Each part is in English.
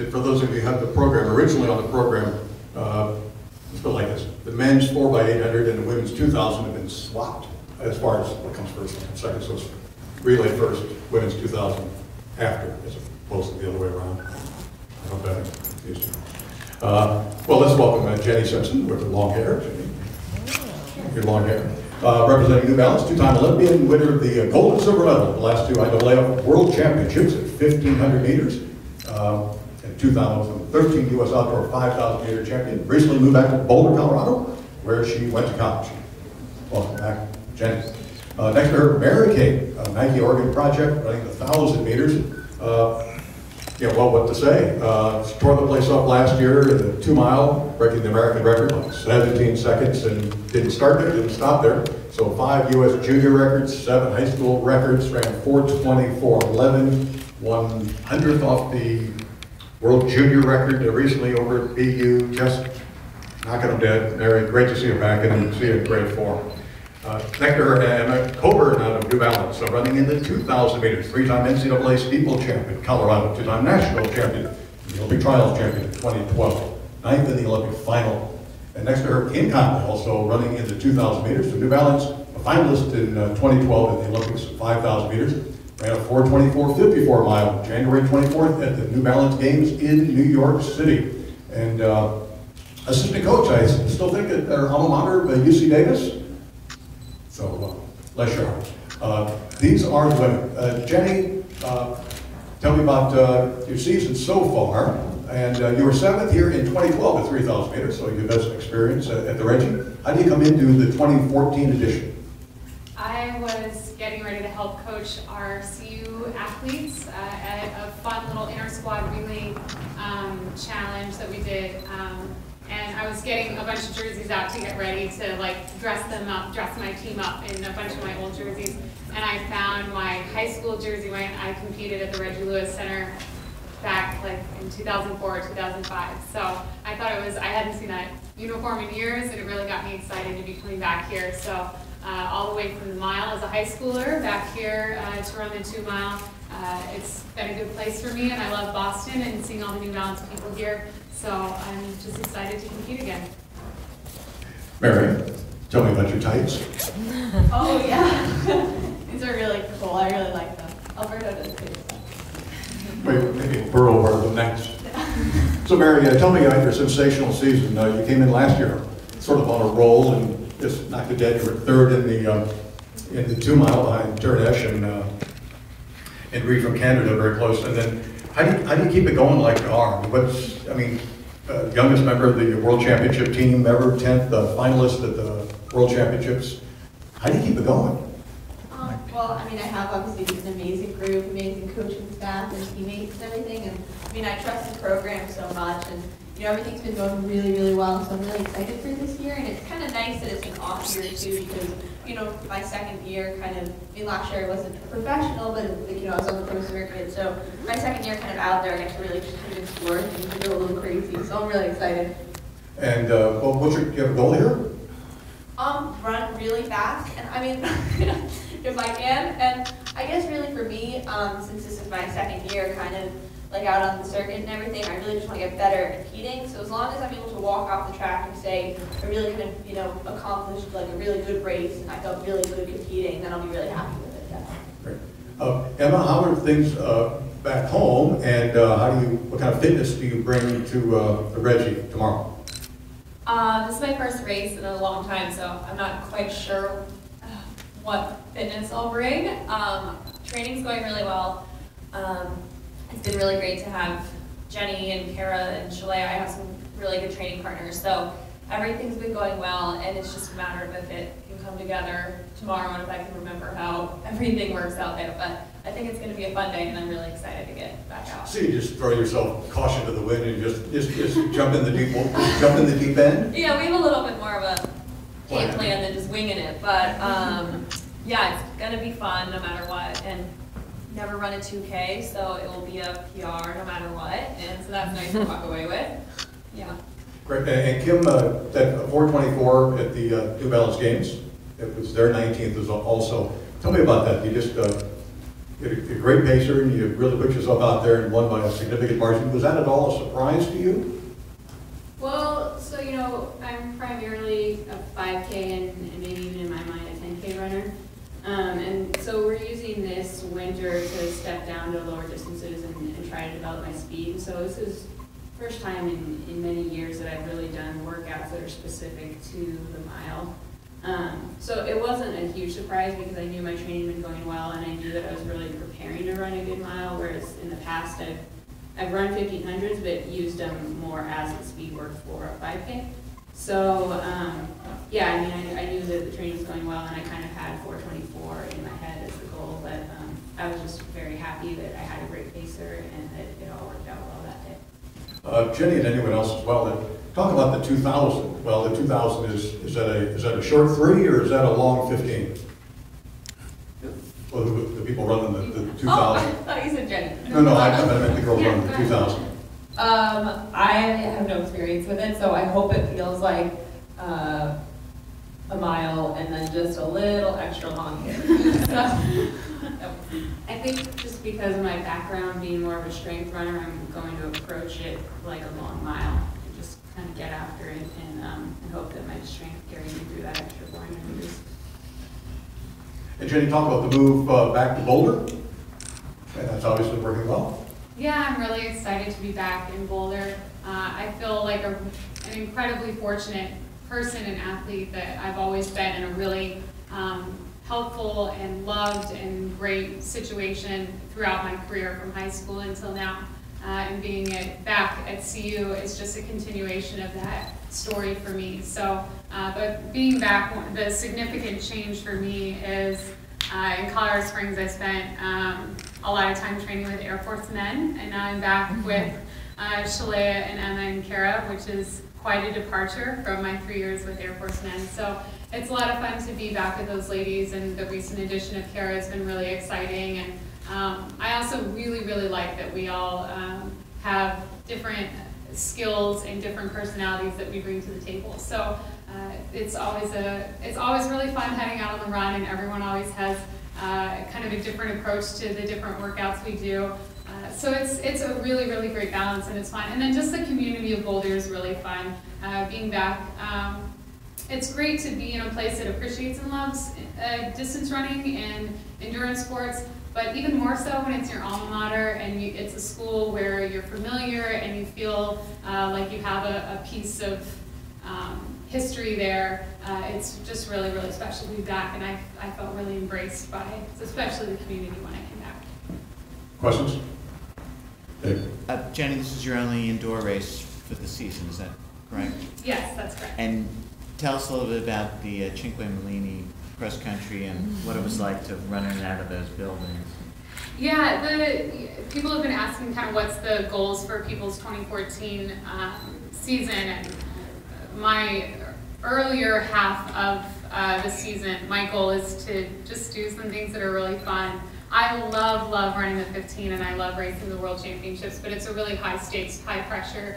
for those of you who have the program, originally on the program, it's been like this. The men's 4x800 and the women's 2000 have been swapped as far as what comes first and second. So it's relay first, women's 2000 after, as opposed to the other way around. I hope that confused you. Well, let's welcome Jenny Simpson with long hair. Jenny, your long hair. Representing New Balance, two-time Olympian, winner of the gold and silver medal, the last two IAAF World Championships at 1,500 meters. In 2013, U.S. Outdoor 5,000 meter champion. Recently moved back to Boulder, Colorado, where she went to college. Welcome back, Jenny. Next to her, Mary Kay, Nike Oregon Project, running the 1,000 meters. Yeah, well, what to say? She tore the place up last year in the 2 mile, breaking the American record like 17 seconds, and didn't start there, didn't stop there. So 5 U.S. junior records, 7 high school records, ran 4:24.11, 100th off the world junior record recently over at BU, just knocking them dead. Mary, great to see you back and see you in great form. Next to her, Emma Coburn out of New Balance, running in the 2,000 meters, 3-time NCAA steeple champion, Colorado, 2-time national champion, the Olympic trials champion in 2012, 9th in the Olympic final. And next to her, Kim Conley, also running in the 2,000 meters, so New Balance, a finalist in 2012 at the Olympics 5,000 meters, ran a 4:24.54 mile, January 24th at the New Balance Games in New York City. And assistant coach, I still think at our alma mater, UC Davis. So, bless your heart. These are the women. Jenny, tell me about your season so far. And you were 7th here in 2012 at 3,000 meters, so you have some experience at the Reggie. How do you come into the 2014 edition? I was getting ready to help coach our CU athletes at a fun little inter-squad relay challenge that we did. And I was getting a bunch of jerseys out to get ready to dress them up, dress my team up in a bunch of my old jerseys. And I found my high school jersey when I competed at the Reggie Lewis Center back in 2004 or 2005. So I thought I hadn't seen that uniform in years, and it really got me excited to be coming back here. So all the way from the mile as a high schooler back here to run the 2 mile. It's been a good place for me, and I love Boston and seeing all the New Balance people here. So I'm just excited to compete again. Mary, tell me about your tights. Oh yeah, these are really cool. I really like them. Alberto does too. Wait, maybe Burrow over the next. So Mary, tell me about your sensational season. You came in last year sort of on a roll and just knocked it dead. You were 3rd in the 2 mile behind Turnesh and Reed from Canada, very close. And then how do you keep it going like you are? Youngest member of the World Championship team, ever 10th finalist at the World Championships. How do you keep it going? Well, I have obviously an amazing group, amazing coaching staff and teammates and everything. And I trust the program so much, and everything's been going really, really well. So I'm really excited for this year, and it's kind of nice that it's an off year too, because my second year last year I wasn't a professional, but I was on the pro circuit. So my second year kind of out there, I get to really just kind of explore things and go a little crazy. So I'm really excited. And do you have a goal here? Run really fast, and if I can. And I guess really for me, since this is my second year out on the circuit and everything, I really just want to get better at competing. So as long as I'm able to walk off the track and say I really accomplished a really good race and I felt really good competing, then I'll be really happy with it. Yeah. Great. Emma, how are things back home, and what kind of fitness do you bring to the Reggie tomorrow? This is my first race in a long time, so I'm not quite sure what fitness I'll bring. Training's going really well. It's been really great to have Jenny and Kara and Shalea. I have some really good training partners, so everything's been going well, and it's just a matter of if it can come together tomorrow and if I can remember how everything works out there. But I think it's going to be a fun day, and I'm really excited to get back out. So you just throw yourself caution to the wind and just jump in the deep end? Yeah, we have a little bit more of a game plan than just winging it, but yeah, it's going to be fun no matter what. And never run a 2K, so it will be a PR no matter what, and so that's nice to walk away with. Yeah. Great. And Kim, that 4:24 at the New Balance Games, it was their 19th also. Tell me about that. You just you're a great pacer, and you really put yourself out there and won by a significant margin. Was that at all a surprise to you? Well, so I'm primarily a 5K and maybe even in my mind a 10K runner. And so we're using this winter to step down to lower distances and try to develop my speed. So this is first time in many years that I've really done workouts that are specific to the mile. So it wasn't a huge surprise because I knew my training had been going well and I knew that I was really preparing to run a good mile, whereas in the past I've run 1500s but used them more as the speed work for a 5K. So yeah, I mean, I knew that the training was going well and I kind of had 424 in my head as the goal, but I was just very happy that I had a great pacer and that it all worked out well that day. Jenny and anyone else as well, talk about the 2000. Well, the 2000 is that a short 3 or is that a long 15? Well, the people running the 2000. Oh, I thought you said Jenny. No, I meant the girls running the 2000. I have no experience with it, so I hope it feels like a mile and then just a little extra long here. I think just because of my background being more of a strength runner, I'm going to approach it like a long mile and just kind of get after it and hope that my strength carries me through that extra 400 meters. And Jenny, talk about the move back to Boulder, and that's obviously working well. Yeah, I'm really excited to be back in Boulder. I feel like an incredibly fortunate person and athlete that I've always been in a really helpful and loved and great situation throughout my career from high school until now. And being back at CU is just a continuation of that story for me. So, but being back, the significant change for me is in Colorado Springs, I spent a lot of time training with Air Force men, and now I'm back with Shalea and Emma and Kara, which is quite a departure from my 3 years with Air Force men. So it's a lot of fun to be back with those ladies, and the recent addition of Kara has been really exciting. And I also really, really like that we all have different skills and different personalities that we bring to the table. So it's always really fun heading out on the run, and everyone always has kind of a different approach to the different workouts we do. So it's a really, really great balance, and it's fun. And then just the community of Boulder is really fun. Being back, it's great to be in a place that appreciates and loves distance running and endurance sports, but even more so when it's your alma mater and it's a school where you're familiar and you feel like you have a piece of history there. It's just really, really special to be back, and I felt really embraced by especially the community when I came back. Questions? Dave. Jenny, this is your only indoor race for the season, is that correct? Yes, that's correct. And tell us a little bit about the Cinque Mellini cross country and what it was like to run in and out of those buildings. Yeah, people have been asking kind of what's the goals for people's 2014 season, and my earlier half of the season, my goal is to just do some things that are really fun. I love running the 15 and I love racing the World Championships, but it's a really high stakes, high pressure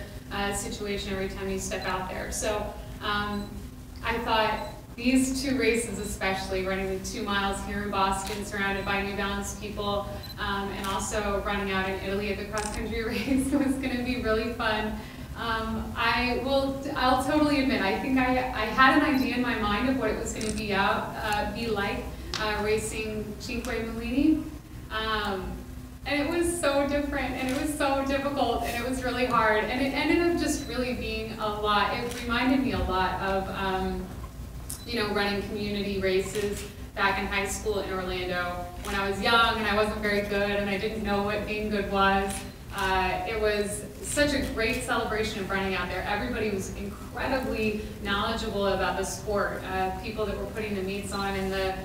situation every time you step out there. So I thought these two races, especially running the 2 miles here in Boston surrounded by New Balance people, and also running out in Italy at the cross country race was going to be really fun. I'll totally admit, I think I had an idea in my mind of what it was going to be like racing Cinque Mellini. And it was so different, and it was so difficult, and it was really hard, and it ended up just really being a lot. It reminded me a lot of, running community races back in high school in Orlando when I was young and I wasn't very good and I didn't know what being good was. It was such a great celebration of running out there. Everybody was incredibly knowledgeable about the sport. People that were putting the meets on, and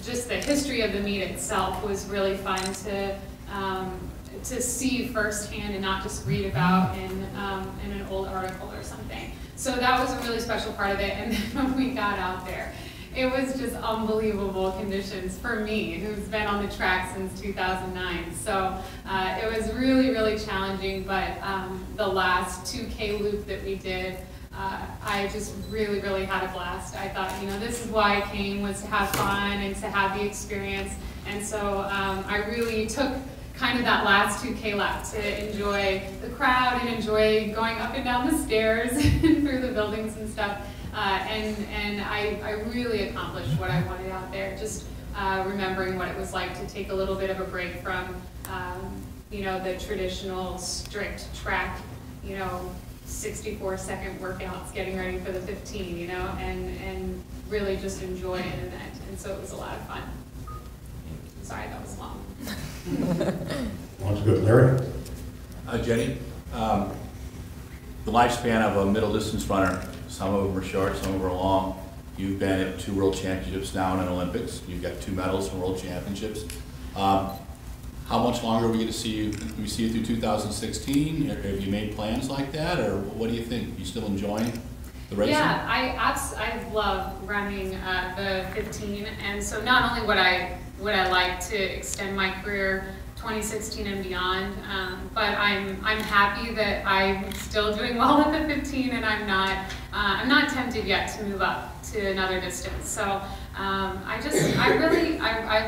just the history of the meet itself was really fun to see firsthand and not just read about in an old article or something. So that was a really special part of it. And then when we got out there, it was just unbelievable conditions for me, who's been on the track since 2009. So it was really, really challenging, but the last 2K loop that we did, I just really, really had a blast. I thought, you know, this is why I came, was to have fun and to have the experience. And so I really took kind of that last 2K lap to enjoy the crowd and enjoy going up and down the stairs and through the buildings and stuff. And I really accomplished what I wanted out there, just remembering what it was like to take a little bit of a break from, you know, the traditional strict track, you know, 64-second workouts getting ready for the 15, you know, and really just enjoy an event. And so it was a lot of fun. Sorry, that was long. Sounds good. Larry? Jenny, the lifespan of a middle distance runner, some of them are short, some of them are long. You've been at 2 world championships now and Olympics. You've got 2 medals from world championships. How much longer are we going to see you? Can we see you through 2016? Have you made plans like that, or what do you think? You still enjoying the racing? Yeah, I love running the 15, and so not only would I like to extend my career 2016 and beyond, but I'm happy that I'm still doing well at the 15, and I'm not tempted yet to move up to another distance. So I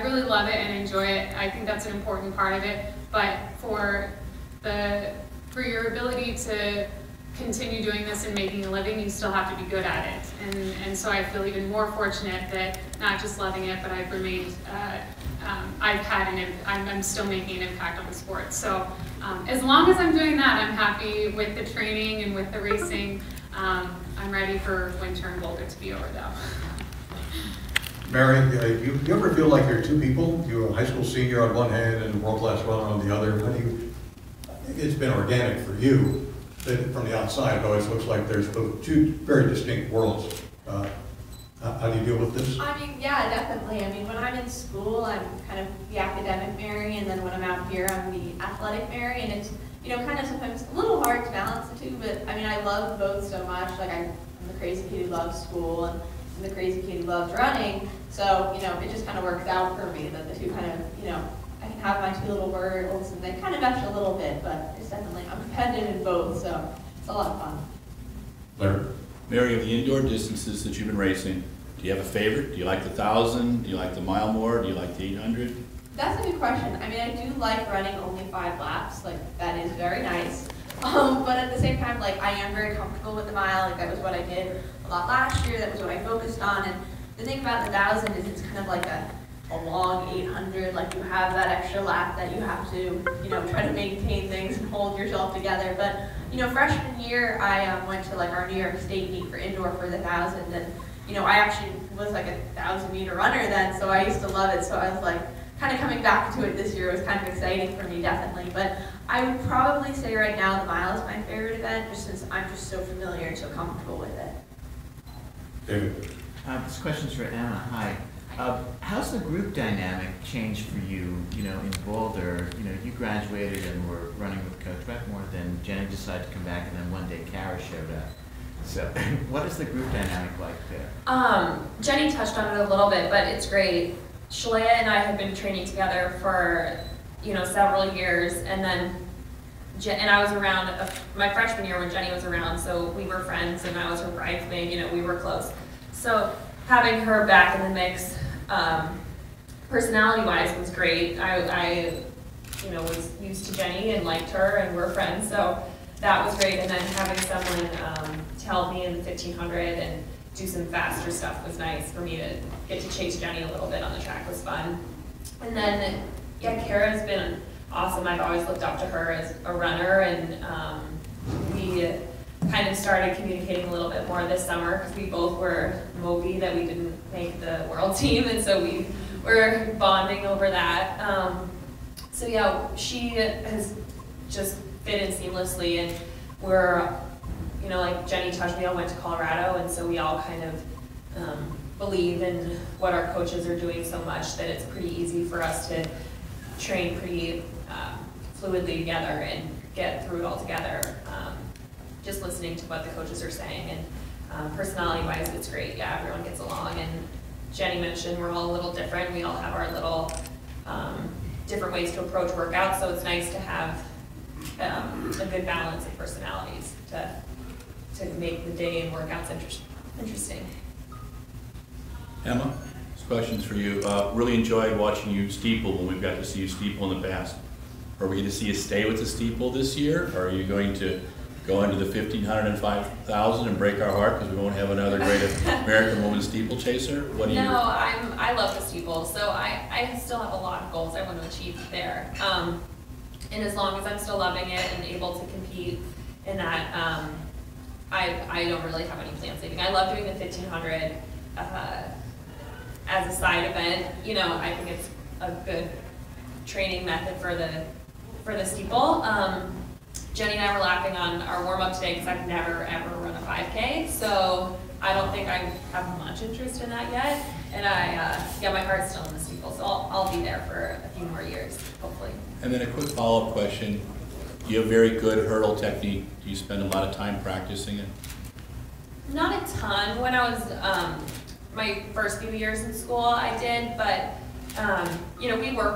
really love it and enjoy it. I think that's an important part of it. But for your ability to continue doing this and making a living, you still have to be good at it. And so I feel even more fortunate that not just loving it, but I've remained, I'm still making an impact on the sport. So as long as I'm doing that, I'm happy with the training and with the racing. I'm ready for winter and Boulder to be over though. Mary, you ever feel like you're two people? You're a high school senior on one hand and a world-class runner on the other. How do you, it's been organic for you, but from the outside it always looks like there's two very distinct worlds. How do you deal with this? I mean, yeah, definitely. I mean, when I'm in school, I'm kind of the academic Mary, and then when I'm out here, I'm the athletic Mary, and it's, you know, kind of sometimes a little hard to balance the two, but I mean, I love both so much. Like, I'm the crazy kid who loves school, and I'm the crazy kid who loves running, so, you know, it just kind of works out for me that the two kind of, you know, I can have my two little worlds, and they kind of mesh a little bit, but it's definitely, I'm competitive in both, so it's a lot of fun. Larry? Mary, of the indoor distances that you've been racing, do you have a favorite? Do you like the 1,000? Do you like the mile more? Do you like the 800? That's a good question. I mean, I do like running only 5 laps. Like, that is very nice. But at the same time, like, I am very comfortable with the mile. Like, that was what I did a lot last year. That was what I focused on. And the thing about the 1,000 is it's kind of like a long 800. Like, you have that extra lap that you have to, you know, try to maintain things and hold yourself together. But, you know, freshman year, I went to, like, our New York State meet for indoor for the 1,000. And, you know, I actually was like a 1,000-meter runner then, so I used to love it. So I was like, kind of coming back to it this year was kind of exciting for me, definitely. But I would probably say right now the mile is my favorite event, just since I'm just so familiar and so comfortable with it. David? This question's for Anna. Hi. How's the group dynamic changed for you, you know, in Boulder? You know, you graduated and were running with Coach Wetmore, then Jenny decided to come back, and then one day Kara showed up. So, what is the group dynamic like there? Jenny touched on it a little bit, but it's great. Shalea and I have been training together for, you know, several years, and then I was around my freshman year when Jenny was around, so we were friends, and I was her bridesmaid. You know, we were close. So having her back in the mix, personality-wise, was great. I, you know, was used to Jenny and liked her, and we're friends, so that was great. And then having someone to help me in the 1500 and do some faster stuff was nice for me to get to chase Jenny a little bit on the track was fun. And then, yeah, Kara's been awesome. I've always looked up to her as a runner, and we kind of started communicating a little bit more this summer because we both were mopey that we didn't make the world team, and so we were bonding over that. So yeah, she has just fit in seamlessly, and we're, you know, like Jenny touched, we all went to Colorado, and so we all kind of believe in what our coaches are doing so much that it's pretty easy for us to train pretty fluidly together and get through it all together. Just listening to what the coaches are saying, and personality-wise, it's great. Yeah, everyone gets along, and Jenny mentioned we're all a little different. We all have our little different ways to approach workouts, so it's nice to have a good balance of personalities to to make the day and workouts interesting. Emma, this question's for you. Really enjoyed watching you steeple when we've got to see you steeple in the past. Are we going to see you stay with the steeple this year? Or are you going to go into the 1,500 and 5,000 and break our heart because we won't have another great American woman steeplechaser? What do you? No, I love the steeple, so I still have a lot of goals I want to achieve there. And as long as I'm still loving it and able to compete in that, I don't really have any plans leaving. I love doing the 1,500 as a side event. You know, I think it's a good training method for the steeple. Jenny and I were laughing on our warm-up today because I've never ever run a 5K, so I don't think I have much interest in that yet. And yeah, my heart's still in the steeple, so I'll be there for a few more years, hopefully. And then a quick follow-up question. You have very good hurdle technique. Do you spend a lot of time practicing it? Not a ton. When I was my first few years in school, I did, but you know, we work